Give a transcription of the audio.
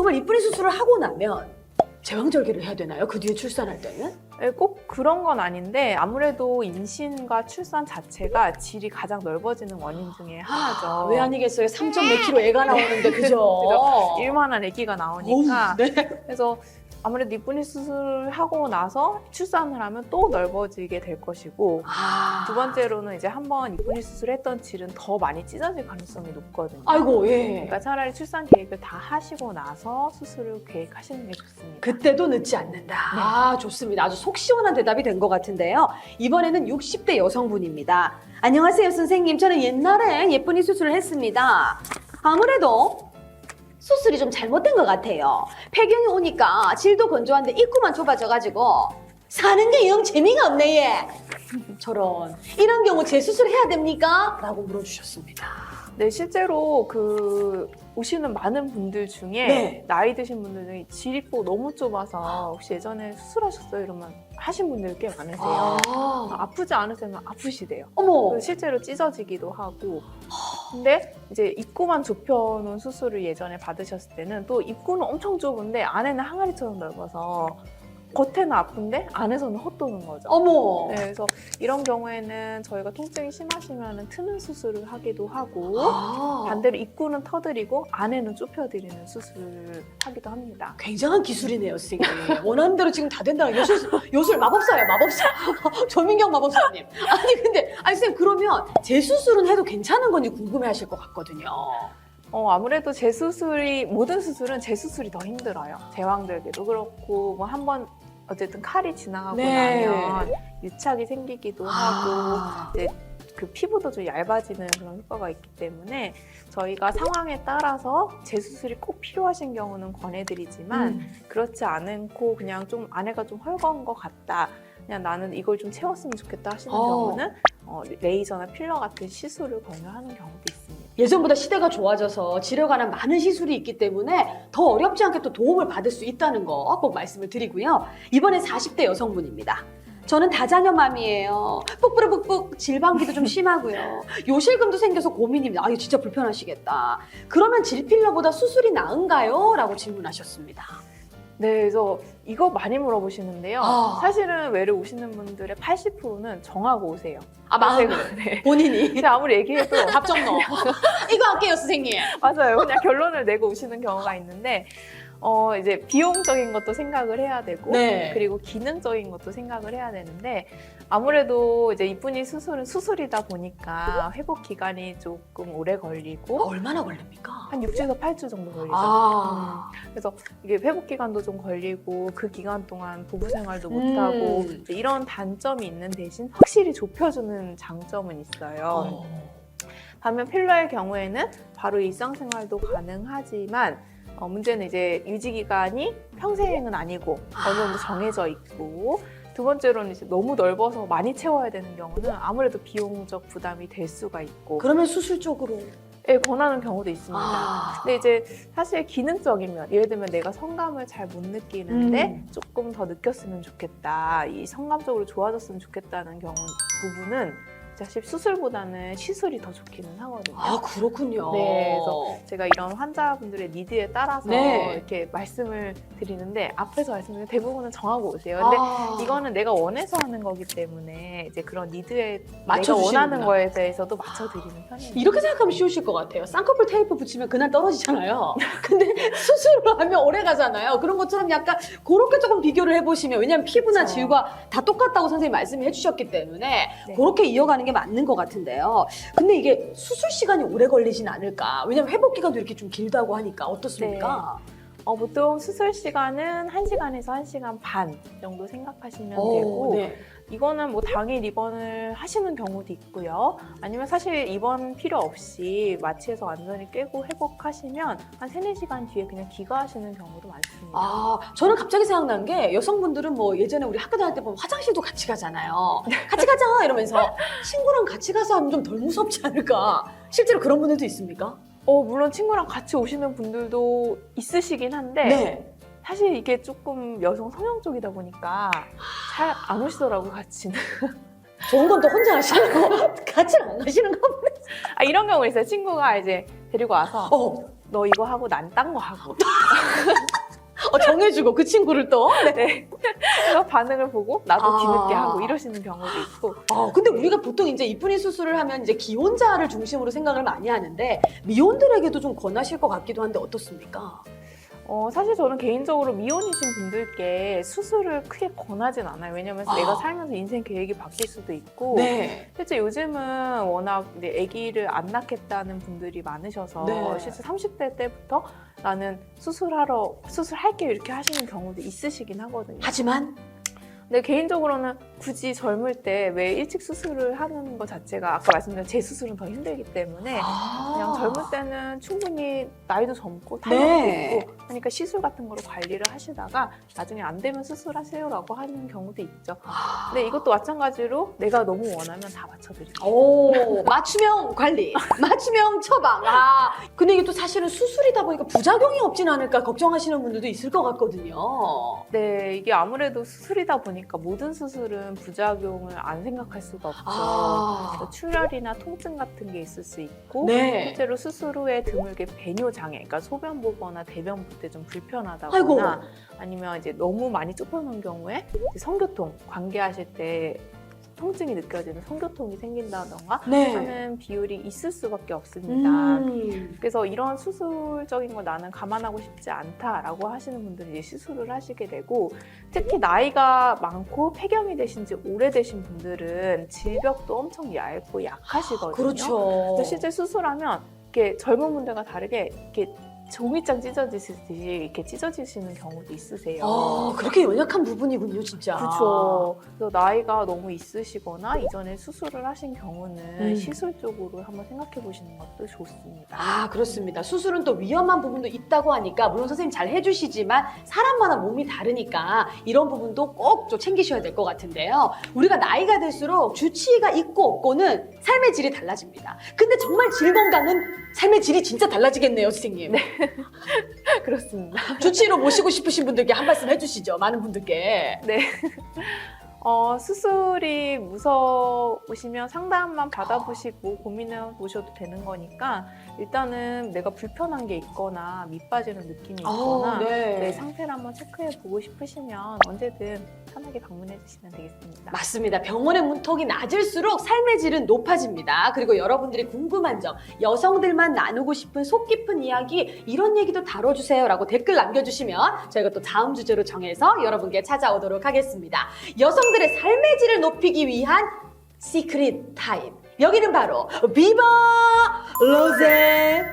정말 이쁜이 수술을 하고 나면 제왕절개를 해야 되나요? 그 뒤에 출산할 때는? 네, 꼭 그런 건 아닌데 아무래도 임신과 출산 자체가 질이 가장 넓어지는 원인 중에 하나죠. 왜 아니겠어요? 3점 몇 킬로 애가 나오는데 그죠? 일만한 아기가 나오니까. 어우, 네. 그래서 아무래도 이쁜이 수술을 하고 나서 출산을 하면 또 넓어지게 될 것이고 두 번째로는 이제 한번 이쁜이 수술을 했던 질은 더 많이 찢어질 가능성이 높거든요. 아이고, 예. 그러니까 차라리 출산 계획을 다 하시고 나서 수술을 계획하시는 게 좋습니다. 그때도 늦지 않는다. 아, 좋습니다. 아주 속 시원한 대답이 된 것 같은데요. 이번에는 60대 여성분입니다. 안녕하세요, 선생님. 저는 옛날에 예쁜이 수술을 했습니다. 아무래도 수술이 좀 잘못된 것 같아요. 폐경이 오니까 질도 건조한데 입구만 좁아져가지고 사는 게 영 재미가 없네, 얘. 저런. 이런 경우 재수술해야 됩니까? 라고 물어주셨습니다. 네, 실제로 오시는 많은 분들 중에 네. 나이 드신 분들 중에 질입구 너무 좁아서 혹시 예전에 수술하셨어요? 이러면 하신 분들 꽤 많으세요. 아프지 않으세요? 아프시대요. 어머. 그래서 실제로 찢어지기도 하고. 근데 이제 입구만 좁혀놓은 수술을 예전에 받으셨을 때는 또 입구는 엄청 좁은데 안에는 항아리처럼 넓어서 겉에는 아픈데 안에서는 헛도는 거죠. 어머. 네, 그래서 이런 경우에는 저희가 통증이 심하시면 트는 수술을 하기도 하고 반대로 입구는 터드리고 안에는 좁혀드리는 수술을 하기도 합니다. 굉장한 기술이네요, 선생님. 원하는 대로 지금 다 된다. 요술 마법사예요, 마법사. 조민경 마법사님. 아니, 선생님, 그러면 재수술은 해도 괜찮은 건지 궁금해 하실 것 같거든요. 아무래도 모든 수술은 재수술이 더 힘들어요. 제왕절개도 그렇고, 뭐 한번 어쨌든 칼이 지나가고 네. 나면 유착이 생기기도 하고, 이제 그 피부도 좀 얇아지는 그런 효과가 있기 때문에 저희가 상황에 따라서 재수술이 꼭 필요하신 경우는 권해드리지만 그렇지 않고 그냥 좀 안에가 좀 헐거운 것 같다. 그냥 나는 이걸 좀 채웠으면 좋겠다 하시는 경우는 레이저나 필러 같은 시술을 권유하는 경우도 있습니다. 예전보다 시대가 좋아져서 질에 관한 많은 시술이 있기 때문에 더 어렵지 않게 또 도움을 받을 수 있다는 거 꼭 말씀을 드리고요. 이번엔 40대 여성분입니다. 저는 다자녀맘이에요. 뿍뿌르북북 질방기도 좀 심하고요. 요실금도 생겨서 고민입니다. 아, 이거 진짜 불편하시겠다. 그러면 질필러보다 수술이 나은가요? 라고 질문하셨습니다. 네, 그래서 이거 많이 물어보시는데요. 사실은 외래 오시는 분들의 80%는 정하고 오세요. 마음을. 네. 본인이. 근데 아무리 얘기해도 답정 넣어. 이거 할게요, 선생님. 맞아요. 그냥 결론을 내고 오시는 경우가 있는데 이제 비용적인 것도 생각을 해야 되고 네. 그리고 기능적인 것도 생각을 해야 되는데 아무래도 이제 이쁜이 수술은 수술이다 보니까 회복 기간이 조금 오래 걸리고 얼마나 걸립니까? 한 6주에서 8주 정도 걸리죠. 그래서 이게 회복 기간도 좀 걸리고 그 기간 동안 부부 생활도 못하고 이런 단점이 있는 대신 확실히 좁혀주는 장점은 있어요. 반면 필러의 경우에는 바로 일상생활도 가능하지만 문제는 이제 유지 기간이 평생은 아니고 어느 정도 정해져 있고 두 번째로는 이제 너무 넓어서 많이 채워야 되는 경우는 아무래도 비용적 부담이 될 수가 있고 그러면 수술 쪽으로 권하는 경우도 있습니다. 근데 이제 사실 기능적인 면, 예를 들면 내가 성감을 잘 못 느끼는데 조금 더 느꼈으면 좋겠다, 이 성감적으로 좋아졌으면 좋겠다는 부분은 사실 수술보다는 시술이 더 좋기는 하거든요. 그렇군요. 네, 그래서 제가 이런 환자분들의 니드에 따라서 이렇게 말씀을 드리는데 앞에서 말씀드린 대부분은 정하고 오세요. 근데 이거는 내가 원해서 하는 거기 때문에 이제 그런 니드에 내가 원하는 거에 대해서도 맞춰드리는 편이에요. 이렇게 생각하면 쉬우실 것 같아요. 쌍꺼풀 테이프 붙이면 그날 떨어지잖아요. 근데 수술을 하면 오래 가잖아요. 그런 것처럼 약간 그렇게 조금 비교를 해보시면, 왜냐하면 피부나 질과 다 똑같다고 선생님이 말씀해 주셨기 때문에 그렇게 이어가는 게 맞는 것 같은데요. 근데 이게 수술 시간이 오래 걸리진 않을까? 왜냐면 회복 기간도 이렇게 좀 길다고 하니까 어떻습니까? 보통 수술 시간은 1시간에서 1시간 반 정도 생각하시면 되고 이거는 뭐 당일 입원을 하시는 경우도 있고요. 아니면 사실 입원 필요 없이 마취해서 완전히 깨고 회복하시면 한 3-4시간 뒤에 그냥 귀가하시는 경우도 많습니다. 저는 갑자기 생각난 게, 여성분들은 뭐 예전에 우리 학교 다닐 때 보면 화장실도 같이 가잖아요. 같이 가자 이러면서 친구랑 같이 가서 하면 좀 덜 무섭지 않을까? 실제로 그런 분들도 있습니까? 물론 친구랑 같이 오시는 분들도 있으시긴 한데 사실 이게 조금 여성 성형 쪽이다 보니까 잘 안 오시더라고요, 같이는. 좋은 건 또 혼자 하시는 거, 같이 안 가시는 거 보네. 이런 경우 있어요. 친구가 이제 데리고 와서 너 이거 하고 난 딴 거 하고. 정해주고 그 친구를 또. 네. 네. 그래서 반응을 보고 나도 아. 뒤늦게 하고 이러시는 경우도 있고. 근데 우리가 보통 이제 이쁜이 수술을 하면 이제 기혼자를 중심으로 생각을 많이 하는데 미혼들에게도 좀 권하실 것 같기도 한데 어떻습니까? 사실 저는 개인적으로 미혼이신 분들께 수술을 크게 권하진 않아요. 왜냐면 내가 살면서 인생 계획이 바뀔 수도 있고 네. 실제 요즘은 워낙 이제 아기를 안 낳겠다는 분들이 많으셔서 네. 실제 30대 때부터 나는 수술할게요 이렇게 하시는 경우도 있으시긴 하거든요. 하지만 근데 개인적으로는 굳이 젊을 때 왜 일찍 수술을 하는 것 자체가 아까 말씀드린 제 수술은 더 힘들기 때문에 그냥 젊을 때는 충분히 나이도 젊고 탄력도 네. 있고 하니까 시술 같은 거로 관리를 하시다가 나중에 안 되면 수술하세요라고 하는 경우도 있죠. 근데 이것도 마찬가지로 내가 너무 원하면 다 맞춰드릴게요. 맞춤형 관리, 맞춤형 처방. 근데 이게 또 사실은 수술이다 보니까 부작용이 없진 않을까 걱정하시는 분들도 있을 것 같거든요. 네, 이게 아무래도 수술이다 보니까 모든 수술은 부작용을 안 생각할 수가 없죠. 출혈이나 통증 같은 게 있을 수 있고 네. 실제로 수술 후에 드물게 배뇨 장애, 그러니까 소변 보거나 대변 볼 때 좀 불편하다거나 아이고. 아니면 이제 너무 많이 좁혀놓은 경우에 이제 성교통, 관계하실 때 통증이 느껴지는 성교통이 생긴다던가 네. 하는 비율이 있을 수밖에 없습니다. 그래서 이런 수술적인 걸 나는 감안하고 싶지 않다라고 하시는 분들은 이제 시술을 하시게 되고 특히 나이가 많고 폐경이 되신 지 오래되신 분들은 질벽도 엄청 얇고 약하시거든요. 그렇죠. 그래서 실제 수술하면 이렇게 젊은 분들과 다르게 이렇게 종이장 찢어지듯이 이렇게 찢어지시는 경우도 있으세요. 그렇게 연약한 부분이군요, 진짜. 그렇죠. 그래서 나이가 너무 있으시거나 이전에 수술을 하신 경우는 시술 쪽으로 한번 생각해 보시는 것도 좋습니다. 그렇습니다. 수술은 또 위험한 부분도 있다고 하니까 물론 선생님 잘 해주시지만 사람마다 몸이 다르니까 이런 부분도 꼭 좀 챙기셔야 될 것 같은데요. 우리가 나이가 들수록 주치의가 있고 없고는 삶의 질이 달라집니다. 근데 정말 질 건강은 삶의 질이 진짜 달라지겠네요, 선생님. 네. 그렇습니다. 주치의로 모시고 싶으신 분들께 한 말씀 해주시죠. 많은 분들께. 네. 수술이 무서우시면 상담만 받아보시고 고민해 보셔도 되는 거니까 일단은 내가 불편한 게 있거나 밑 빠지는 느낌이 있거나 내 상태를 한번 체크해 보고 싶으시면 언제든 편하게 방문해 주시면 되겠습니다. 맞습니다. 병원의 문턱이 낮을수록 삶의 질은 높아집니다. 그리고 여러분들이 궁금한 점, 여성들만 나누고 싶은 속 깊은 이야기 이런 얘기도 다뤄주세요 라고 댓글 남겨주시면 저희가 또 다음 주제로 정해서 여러분께 찾아오도록 하겠습니다. 여성들의 삶의 질을 높이기 위한 시크릿 타임. 여기는 바로 비바 로제